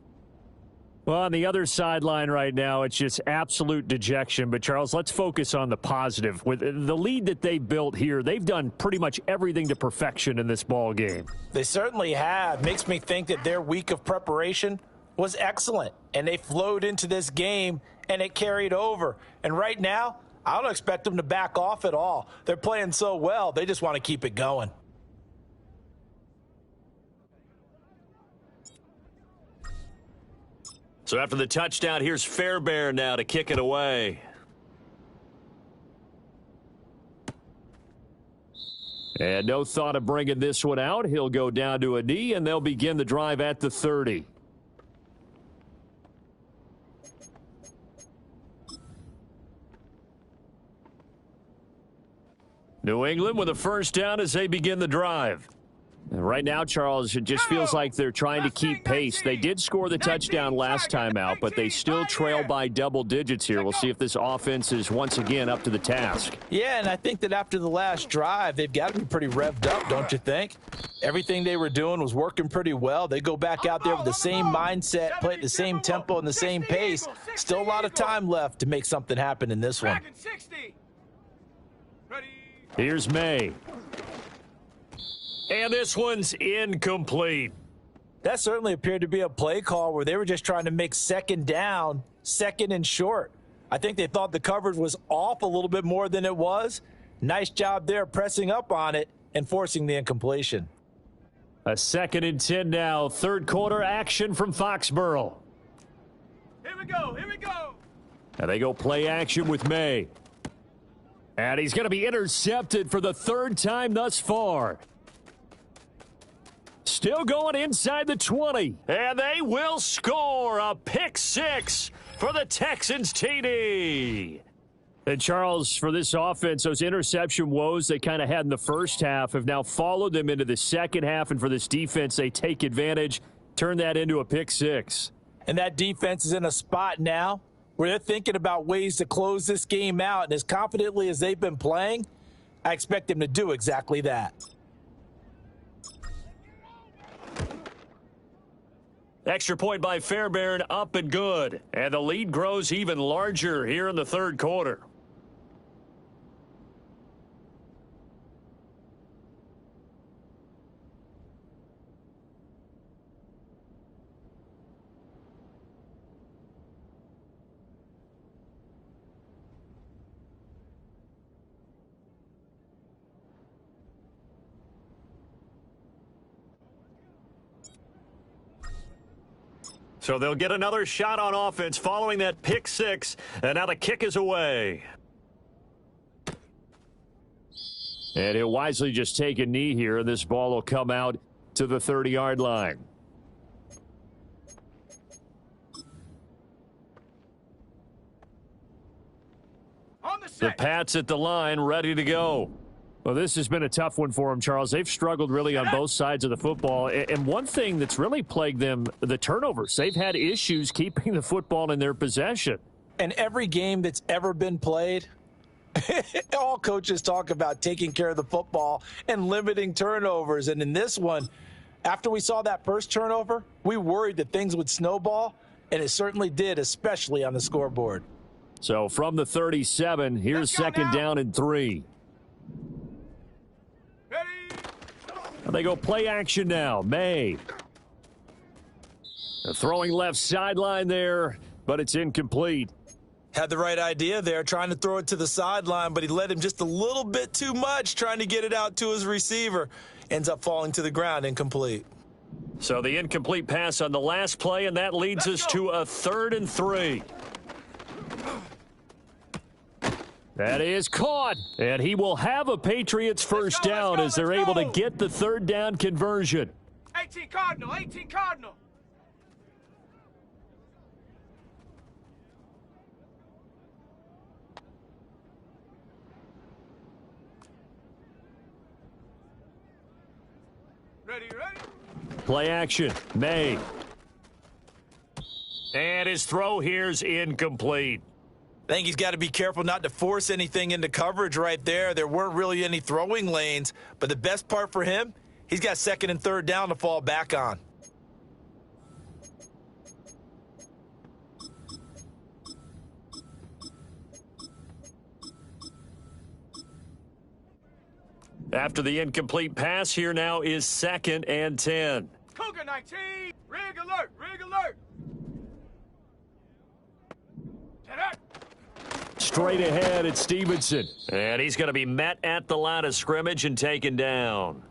Well, on the other sideline right now, it's just absolute dejection. But, Charles, let's focus on the positive. With the lead that they built here, they've done pretty much everything to perfection in this ball game. They certainly have. Makes me think that their week of preparation was excellent. And they flowed into this game, and it carried over. And right now, I don't expect them to back off at all. They're playing so well, they just want to keep it going. So after the touchdown, here's Fairbairn now to kick it away. And no thought of bringing this one out. He'll go down to a knee, and they'll begin the drive at the 30. New England with a first down as they begin the drive. And right now, Charles, it just feels like they're trying to keep pace. They did score the touchdown last time out, but they still trail by double digits here. We'll see if this offense is once again up to the task. Yeah, and I think that after the last drive, they've got to be pretty revved up, don't you think? Everything they were doing was working pretty well. They go back out there with the same mindset, play at the same tempo and the same pace. Still a lot of time left to make something happen in this one. Here's May. And this one's incomplete. That certainly appeared to be a play call where they were just trying to make second down, second and short. I think they thought the coverage was off a little bit more than it was. Nice job there pressing up on it and forcing the incompletion. A 2nd and 10 now. Third quarter action from Foxborough. Here we go. And they go play action with May. And he's going to be intercepted for the 3rd time thus far. Still going inside the 20. And they will score a pick 6 for the Texans TD. And, Charles, for this offense, those interception woes they kind of had in the first half have now followed them into the second half. And for this defense, they take advantage, turn that into a pick 6. And that defense is in a spot now where they're thinking about ways to close this game out. And as confidently as they've been playing, I expect them to do exactly that. Extra point by Fairbairn, up and good. And the lead grows even larger here in the third quarter. So they'll get another shot on offense following that pick six, and now the kick is away. And he'll wisely just take a knee here, and this ball will come out to the 30-yard line. The Pats at the line, ready to go. Well, this has been a tough one for them, Charles. They've struggled really on both sides of the football. And one thing that's really plagued them, the turnovers. They've had issues keeping the football in their possession. And every game that's ever been played, all coaches talk about taking care of the football and limiting turnovers. And in this one, after we saw that first turnover, we worried that things would snowball, and it certainly did, especially on the scoreboard. So from the 37, here's second down and 3. And they go play action now. May. Throwing left sideline there, but it's incomplete. Had the right idea there, trying to throw it to the sideline, but he led him just a little bit too much, trying to get it out to his receiver. Ends up falling to the ground, incomplete. So the incomplete pass on the last play, and that leads us to a 3rd and 3. That is caught, and he will have a Patriots first down as they're able to get the 3rd down conversion. 18 Cardinal, 18 Cardinal. Ready. Play action, May. And his throw here's incomplete. I think he's got to be careful not to force anything into coverage right there. There weren't really any throwing lanes, but the best part for him, he's got 2nd and 3rd down to fall back on. After the incomplete pass, here now is 2nd and 10. Cougar 19, rig alert, rig alert. Set up. Straight ahead at Stevenson. And he's going to be met at the line of scrimmage and taken down.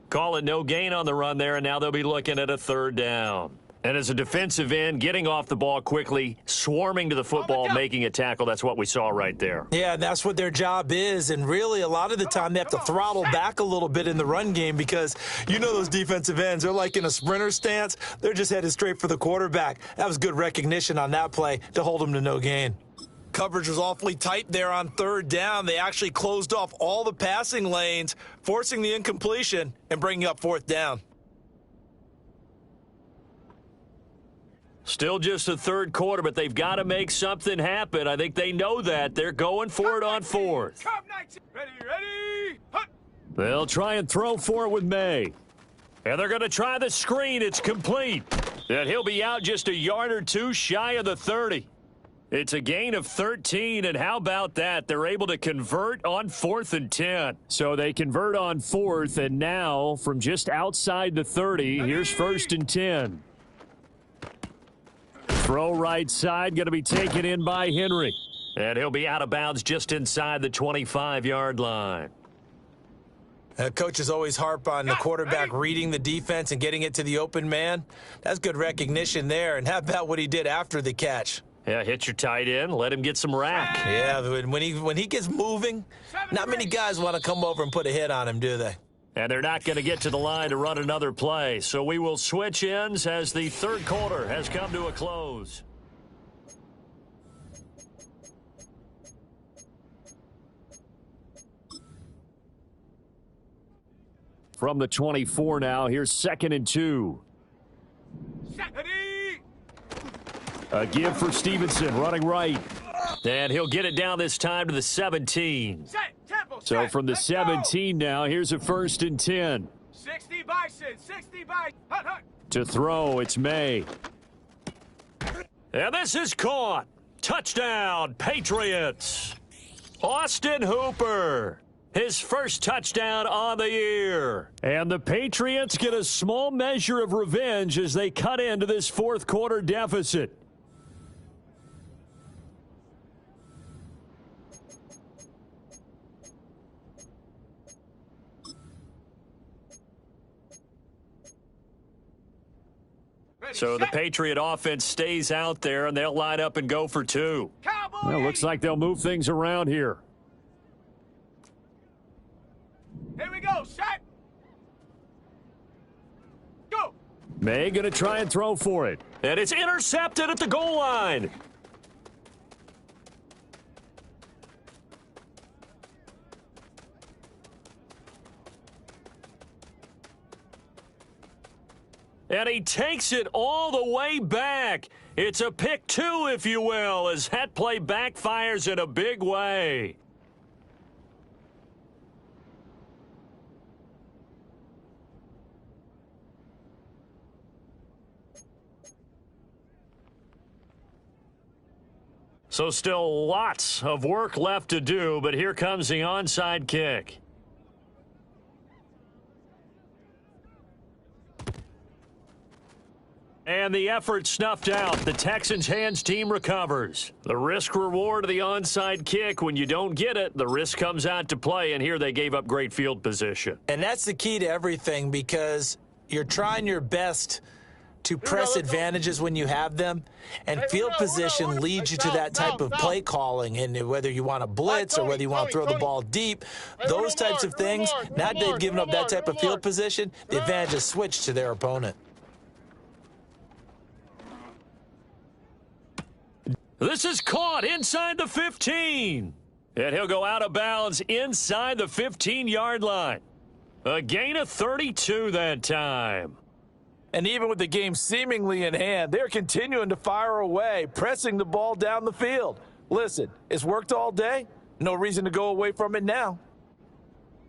Call it no gain on the run there, and now they'll be looking at a 3rd down. And as a defensive end, getting off the ball quickly, swarming to the football, making a tackle, that's what we saw right there. Yeah, that's what their job is, and really a lot of the time they have to throttle back a little bit in the run game because you know those defensive ends, they're like in a sprinter stance. They're just headed straight for the quarterback. That was good recognition on that play to hold them to no gain. Coverage was awfully tight there on 3rd down. They actually closed off all the passing lanes, forcing the incompletion and bringing up 4th down. Still just the 3rd quarter, but they've got to make something happen. I think they know that. They're going for it on 4th. Ready. Hut. They'll try and throw for it with May. And they're going to try the screen. It's complete. And he'll be out just a yard or two shy of the 30. It's a gain of 13, and how about that? They're able to convert on 4th and 10. So they convert on 4th, and now from just outside the 30, here's 1st and 10. Throw right side, going to be taken in by Henry. And he'll be out of bounds just inside the 25-yard line. Coaches always harp on the quarterback reading the defense and getting it to the open man. That's good recognition there. And how about what he did after the catch? Yeah, hit your tight end, let him get some rack. Yeah, when he gets moving, not many guys want to come over and put a hit on him, do they? And they're not going to get to the line to run another play. So we will switch ends as the 3rd quarter has come to a close. From the 24 now, here's 2nd and 2. A give for Stevenson, running right. And he'll get it down this time to the 17. So from the 17 now, here's a 1st and 10. 60 Bison, 60 Bison. Hut. To throw, it's May. And this is caught. Touchdown, Patriots. Austin Hooper. His first touchdown on the year. And the Patriots get a small measure of revenge as they cut into this 4th quarter deficit. So the Patriot offense stays out there, and they'll line up and go for 2. Cowboy. Well, looks like they'll move things around here. Here we go. Set. Go. May going to try and throw for it. And it's intercepted at the goal line. And he takes it all the way back. It's a pick 2, if you will, as that play backfires in a big way. So still lots of work left to do, but here comes the onside kick. And the effort snuffed out. The Texans' hands team recovers. The risk-reward of the onside kick, when you don't get it, the risk comes out to play, and here they gave up great field position. And that's the key to everything, because you're trying your best to press advantages when you have them, and field position leads you to that type of play calling, and whether you want to blitz or whether you want to throw the ball deep, those types of things. Now that they've given up that type of field position, the advantage is switched to their opponent. This is caught inside the 15. And he'll go out of bounds inside the 15-yard line. A gain of 32 that time. And even with the game seemingly in hand, they're continuing to fire away, pressing the ball down the field. Listen, it's worked all day. No reason to go away from it now.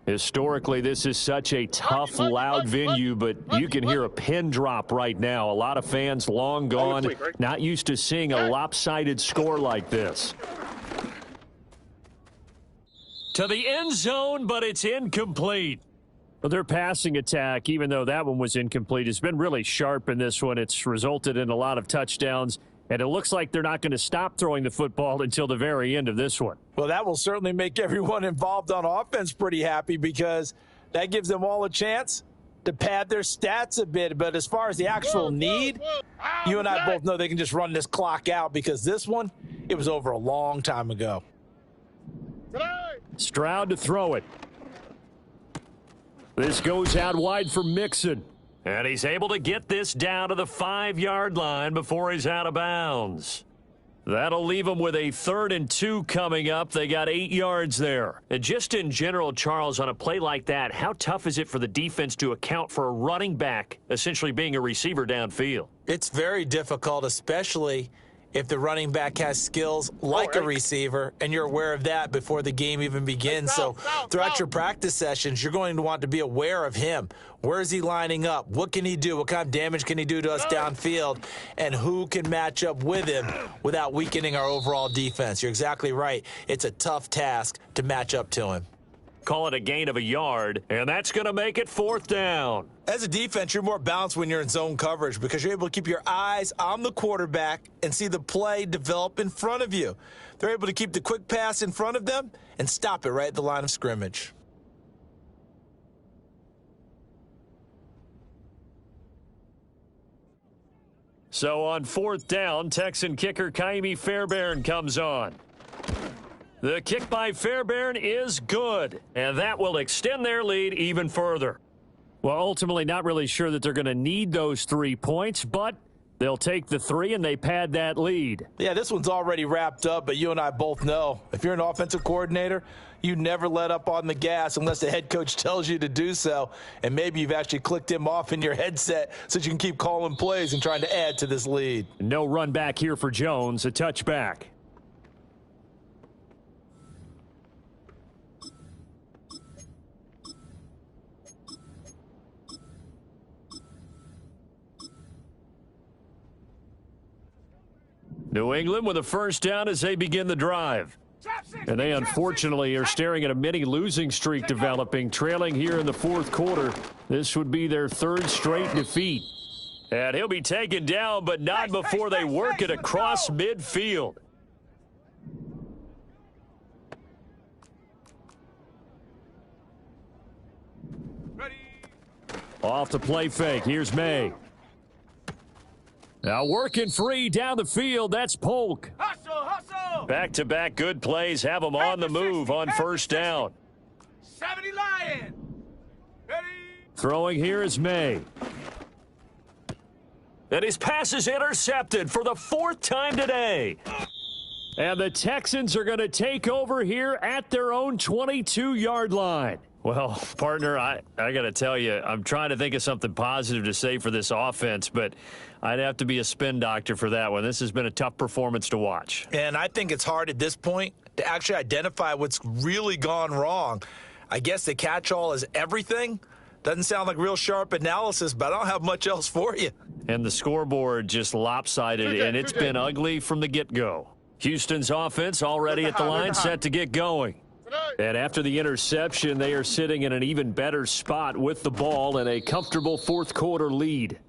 Historically, this is such a tough, loud venue, but you can hear a pin drop right now. A lot of fans long gone, not used to seeing a lopsided score like this. To the end zone, but it's incomplete. Well, their passing attack, even though that one was incomplete, has been really sharp in this one. It's resulted in a lot of touchdowns, and it looks like they're not going to stop throwing the football until the very end of this one. Well, that will certainly make everyone involved on offense pretty happy, because that gives them all a chance to pad their stats a bit. But as far as the actual need, you and I both know they can just run this clock out, because this one, it was over a long time ago. Stroud to throw it. This goes out wide for Mixon. And he's able to get this down to the 5-yard line before he's out of bounds. That'll leave them with a 3rd and 2 coming up. They got 8 yards there. And just in general, Charles, on a play like that, how tough is it for the defense to account for a running back essentially being a receiver downfield? It's very difficult, especially if the running back has skills like a receiver, and you're aware of that before the game even begins. So throughout your practice sessions, you're going to want to be aware of him. Where is he lining up? What can he do? What kind of damage can he do to us downfield? And who can match up with him without weakening our overall defense? You're exactly right. It's a tough task to match up to him. Call it a gain of a yard, and that's going to make it 4th down. As a defense, you're more balanced when you're in zone coverage, because you're able to keep your eyes on the quarterback and see the play develop in front of you. They're able to keep the quick pass in front of them and stop it right at the line of scrimmage. So on 4th down, Texan kicker Kaimi Fairbairn comes on. The kick by Fairbairn is good, and that will extend their lead even further. Well, ultimately not really sure that they're going to need those 3 points, but they'll take the 3 and they pad that lead. Yeah, this one's already wrapped up, but you and I both know if you're an offensive coordinator, you never let up on the gas unless the head coach tells you to do so, and maybe you've actually clicked him off in your headset so that you can keep calling plays and trying to add to this lead. No run back here for Jones, a touchback. New England with a 1st down as they begin the drive. And they unfortunately are staring at a mini losing streak developing, trailing here in the 4th quarter. This would be their 3rd straight defeat. And he'll be taken down, but not before they work it across midfield. Ready. Off the play fake. Here's May. Now working free down the field, that's Polk. Hustle, hustle. Back-to-back good plays have them on the move on first down. 70 Lion. Ready. Throwing here is May. And his pass is intercepted for the 4th time today. And the Texans are going to take over here at their own 22-yard line. Well, partner, I got to tell you, I'm trying to think of something positive to say for this offense, but I'd have to be a spin doctor for that one. This has been a tough performance to watch. And I think it's hard at this point to actually identify what's really gone wrong. I guess the catch-all is everything. Doesn't sound like real sharp analysis, but I don't have much else for you. And the scoreboard just lopsided, and it's been ugly from the get-go. Houston's offense already at the line, set to get going. And after the interception, they are sitting in an even better spot with the ball and a comfortable fourth-quarter lead.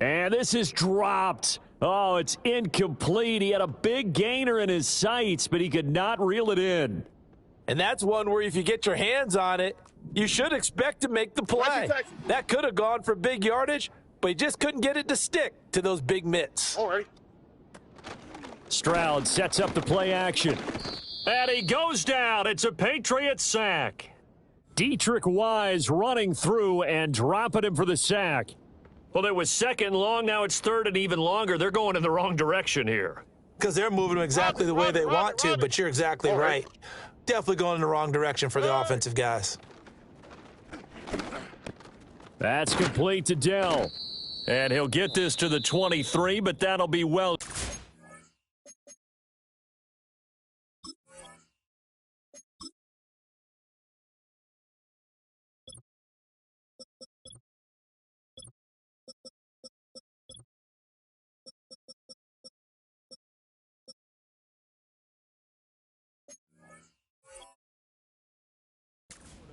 And this is dropped. Oh, it's incomplete. He had a big gainer in his sights, but he could not reel it in. And that's one where if you get your hands on it, you should expect to make the play. That could have gone for big yardage, but he just couldn't get it to stick to those big mitts. All right. Stroud sets up the play action. And he goes down. It's a Patriots sack. Dietrich Wise running through and dropping him for the sack. Well, it was 2nd and long. Now it's 3rd and even longer. They're going in the wrong direction here. Because they're moving them exactly the way they want to, but you're exactly right. Definitely going in the wrong direction for the offensive guys. That's complete to Dell. And he'll get this to the 23, but that'll be well.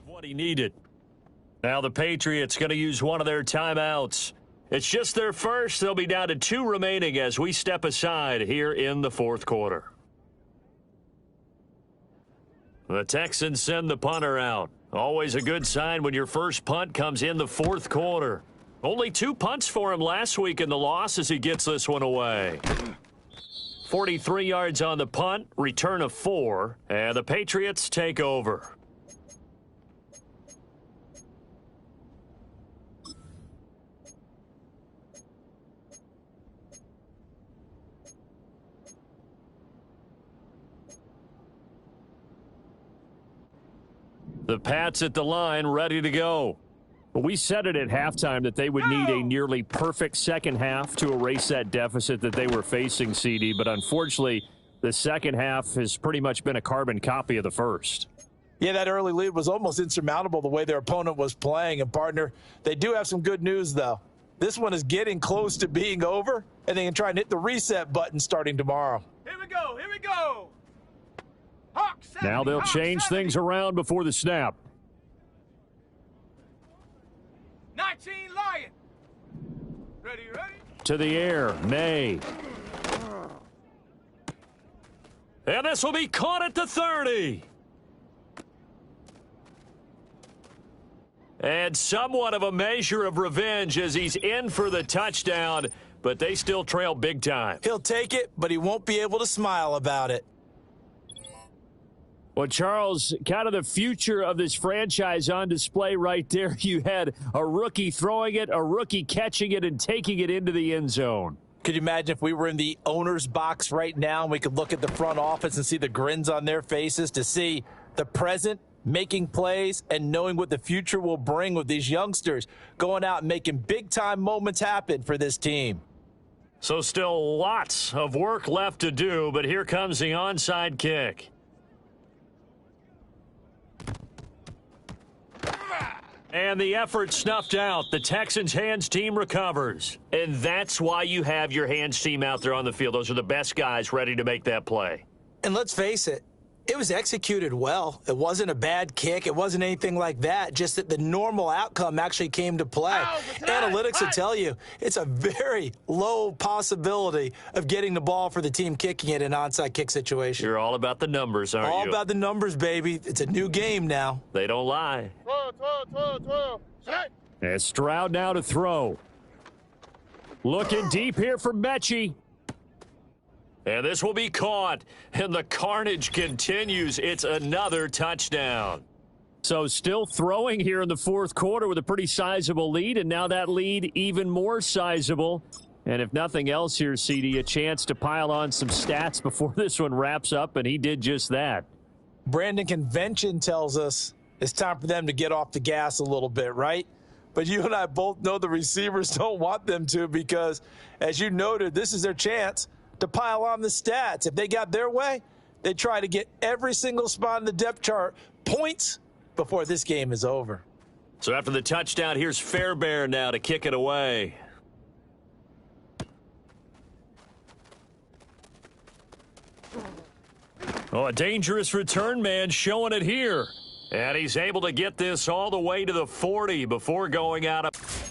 What he needed. Now the Patriots going to use one of their timeouts. It's just their first. They'll be down to 2 remaining as we step aside here in the 4th quarter. The Texans send the punter out. Always a good sign when your first punt comes in the 4th quarter. Only 2 punts for him last week in the loss as he gets this one away. 43 yards on the punt, return of 4, and the Patriots take over. The Pats at the line, ready to go. We said it at halftime that they would need a nearly perfect second half to erase that deficit that they were facing, CD, but unfortunately, the second half has pretty much been a carbon copy of the first. Yeah, that early lead was almost insurmountable the way their opponent was playing. And, partner, they do have some good news, though. This one is getting close to being over, and they can try and hit the reset button starting tomorrow. Here we go. Here we go. Hawk 70, Now they'll Hawk change 70. things around before the snap. 19 Lion. Ready, ready. To the air, May. And this will be caught at the 30. And somewhat of a measure of revenge as he's in for the touchdown, but they still trail big time. He'll take it, but he won't be able to smile about it. Well, Charles, kind of the future of this franchise on display right there. You had a rookie throwing it, a rookie catching it, and taking it into the end zone. Could you imagine if we were in the owner's box right now and we could look at the front office and see the grins on their faces to see the present making plays and knowing what the future will bring with these youngsters going out and making big-time moments happen for this team. So still lots of work left to do, but here comes the onside kick. And the effort snuffed out. The Texans' hands team recovers. And that's why you have your hands team out there on the field. Those are the best guys ready to make that play. And let's face it, it was executed well. It wasn't a bad kick. It wasn't anything like that. Just that the normal outcome actually came to play. Analytics will tell you it's a very low possibility of getting the ball for the team kicking it in an onside kick situation. You're all about the numbers, aren't you? All about the numbers, baby. It's a new game now. They don't lie. 12. And Stroud now to throw. Looking deep here for Mechie. And this will be caught, and the carnage continues. It's another touchdown. So still throwing here in the fourth quarter with a pretty sizable lead, and now that lead even more sizable. And if nothing else here, CD, a chance to pile on some stats before this one wraps up, and he did just that. Brandon, convention tells us it's time for them to get off the gas a little bit, right? But you and I both know the receivers don't want them to because, as you noted, this is their chance to pile on the stats. If they got their way, they try to get every single spot in the depth chart points before this game is over. So after the touchdown, here's Fairbairn now to kick it away. Oh, a dangerous return man showing it here. And he's able to get this all the way to the 40 before going out of...